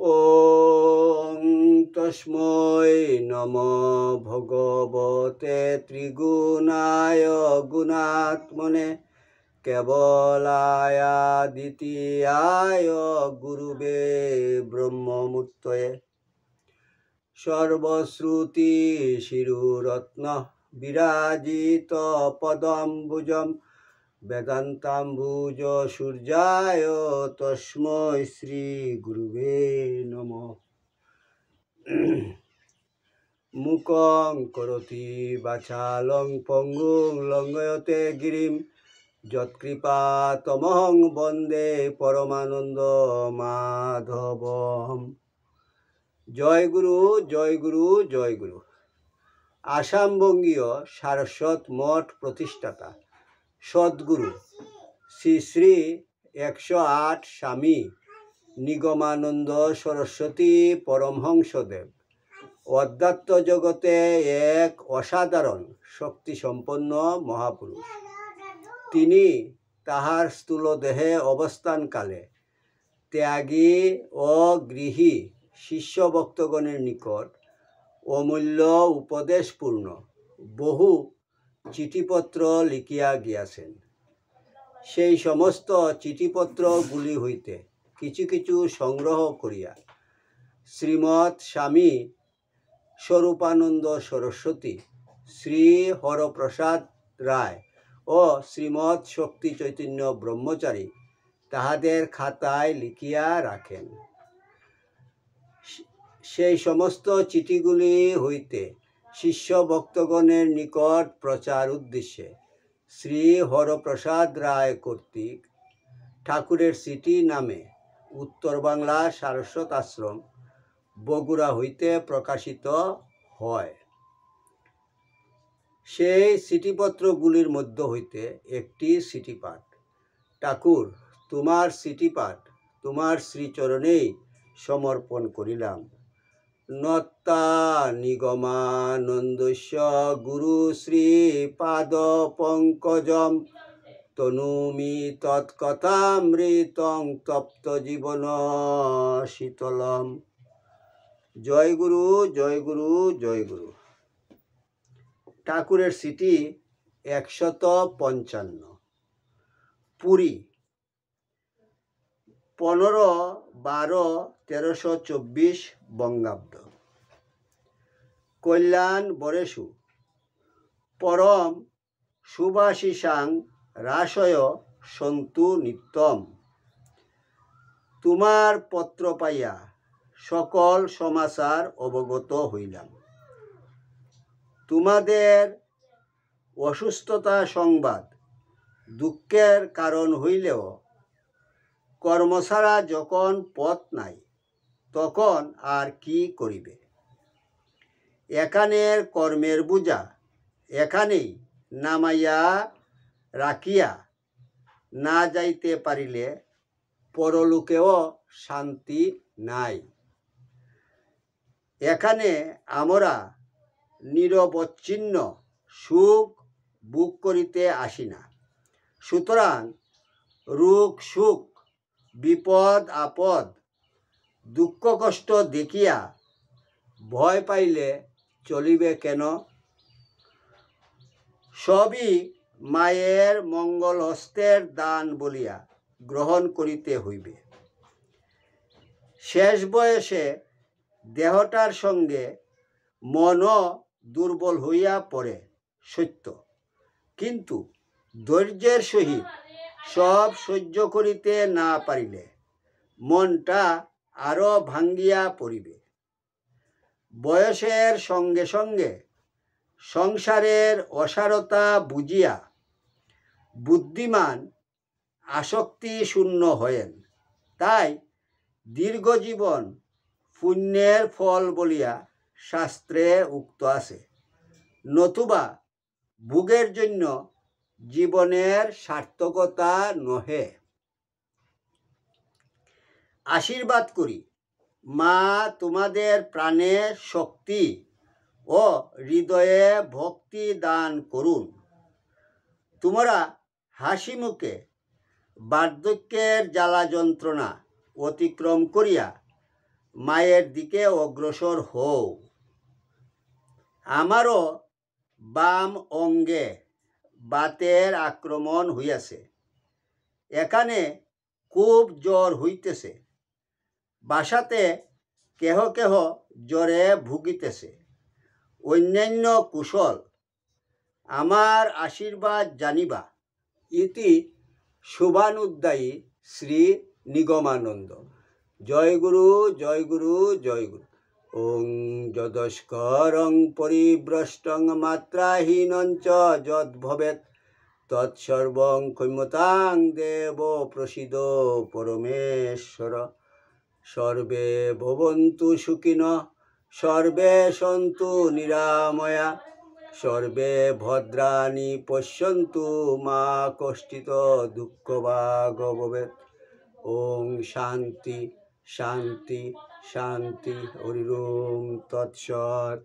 ওং তস্मै নমঃ ভগবতে ত্রিগুণায় গুণাত্মনে কেবলায় দ্বিতীয়ায় গুরুবে ব্রহ্মমূর্তয়ে সর্বশ্রুতি শিরুরত্ন বিরাজিত পদম্বুজম বেদান্তাম্বুজ সূর্যায় তস্मै শ্রী গুরুবে নমঃ। মুকং করোতি বাচালং পঙ্গুং লঙ্ঘয়তে গিরিম যৎকৃপাতমহং বন্দে পরমানন্দ মাধবম। জয় গুরু, জয় গুরু, জয় গুরু। আসামবঙ্গীয় সারস্বত মঠ প্রতিষ্ঠাতা সদ্গুরু শ্রী শ্রী 108 স্বামী নিগমানন্দ সরস্বতী পরমহংসদেব অধ্যাত্ম জগতে এক অসাধারণ শক্তিসম্পন্ন মহাপুরুষ। তিনি তাহার স্থূল দেহে অবস্থানকালে ত্যাগী ও গৃহী শিষ্য ভক্তগণের নিকট অমূল্য উপদেশপূর্ণ বহু চিঠিপত্র লিখিয়া গিয়াছেন। সেই সমস্ত চিঠিপত্রগুলি হইতে কিছু কিছু সংগ্রহ করিয়া শ্রীমৎ স্বামী স্বরূপানন্দ সরস্বতী, শ্রী হরপ্রসাদ রায় ও শ্রীমৎ শক্তি চৈতন্য ব্রহ্মচারী তাহাদের খাতায় লিখিয়া রাখেন। সেই সমস্ত চিঠিগুলি হইতে শিষ্য ভক্তগণের নিকট প্রচার উদ্দেশ্যে শ্রী হরপ্রসাদ রায় কর্তৃক ঠাকুরের চিঠি নামে উত্তর বাংলা সারস্বত আশ্রম বগুড়া হইতে প্রকাশিত হয়। সেই চিঠিপত্রগুলির মধ্য হইতে একটি চিঠিপাঠ। ঠাকুর, তোমার চিঠিপাঠ তোমার শ্রীচরণেই সমর্পণ করিলাম। নত্তা নিগমানন্দস্য গুরু শ্রী পাদ পঙ্কজম তনুমি তৎকথামৃতং তপ্ত জীবন শীতলম। জয় গুরু, জয় গুরু, জয় গুরু। ঠাকুরের চিঠি 155। পুরী, 15/12/1324 বঙ্গাব্দ। কল্যাণ বরেষু পরম শুভাশিসাং রাশয় সন্তু নিত্যম। তোমার পত্র পাইয়া সকল সমাচার অবগত হইলাম। তোমাদের অসুস্থতা সংবাদ দুঃখের কারণ হইলেও কর্ম ছাড়া যখন পথ নাই তখন আর কি করিবে। এখানের কর্মের বোঝা এখানেই নামাইয়া রাখিয়া না যাইতে পারিলে পরলোকেও শান্তি নাই। এখানে আমরা নিরবচ্ছিন্ন সুখ ভোগ করিতে আসি না। সুতরাং রোগ সুখ বিপদ আপদ দুঃখ কষ্ট দেখিয়া ভয় পাইলে চলিবে কেন? সবই মায়ের মঙ্গল হস্তের দান বলিয়া গ্রহণ করিতে হইবে। শেষ বয়সে দেহটার সঙ্গে মনও দুর্বল হইয়া পড়ে সত্য, কিন্তু ধৈর্যের সহিত সব সহ্য করিতে না পারিলে মনটা আরো ভাঙ্গিয়া পড়িবে। বয়সের সঙ্গে সঙ্গে সংসারের অসারতা বুঝিয়া বুদ্ধিমান আসক্তি শূন্য হয়েন। তাই দীর্ঘজীবন পুণ্যের ফল বলিয়া শাস্ত্রে উক্ত আছে, নতুবা ভোগের জন্য জীবনের সার্থকতা নহে। আশীর্বাদ করি, মা তোমাদের প্রাণে শক্তি ও হৃদয়ে ভক্তি দান করুন। তোমরা হাসি মুখে বার্ধক্যের জ্বালা যন্ত্রণা অতিক্রম করিয়া মায়ের দিকে অগ্রসর হও। আমারও বাম অঙ্গে বাতের আক্রমণ হইয়াছে, এখানে খুব জ্বর হইতেছে, বাসাতে কেহ কেহ জ্বরে ভুগিতেছে। অন্যান্য কুশল, আমার আশীর্বাদ জানিবা। ইতি শুভানুদ্দায়ী শ্রী নিগমানন্দ। জয় গুরু, জয় গুরু, জয় গুরু। ওং যদস্করং পরিভ্রষ্টং মাত্রাহীনঞ্চ যদ্ভবেৎ তৎসর্বং ক্ষম্যতাং দেব প্রসীদ পরমেশ্বর। সর্বে ভবন্তু সুখিনঃ, সর্বে সন্তু নিরাময়া, সর্বে ভদ্রাণি পশ্যন্তু মা কষ্টিত দুঃখভাগ ভবেৎ। ওং শান্তি শান্তি শান্তি। হরি ওম তৎসৎ।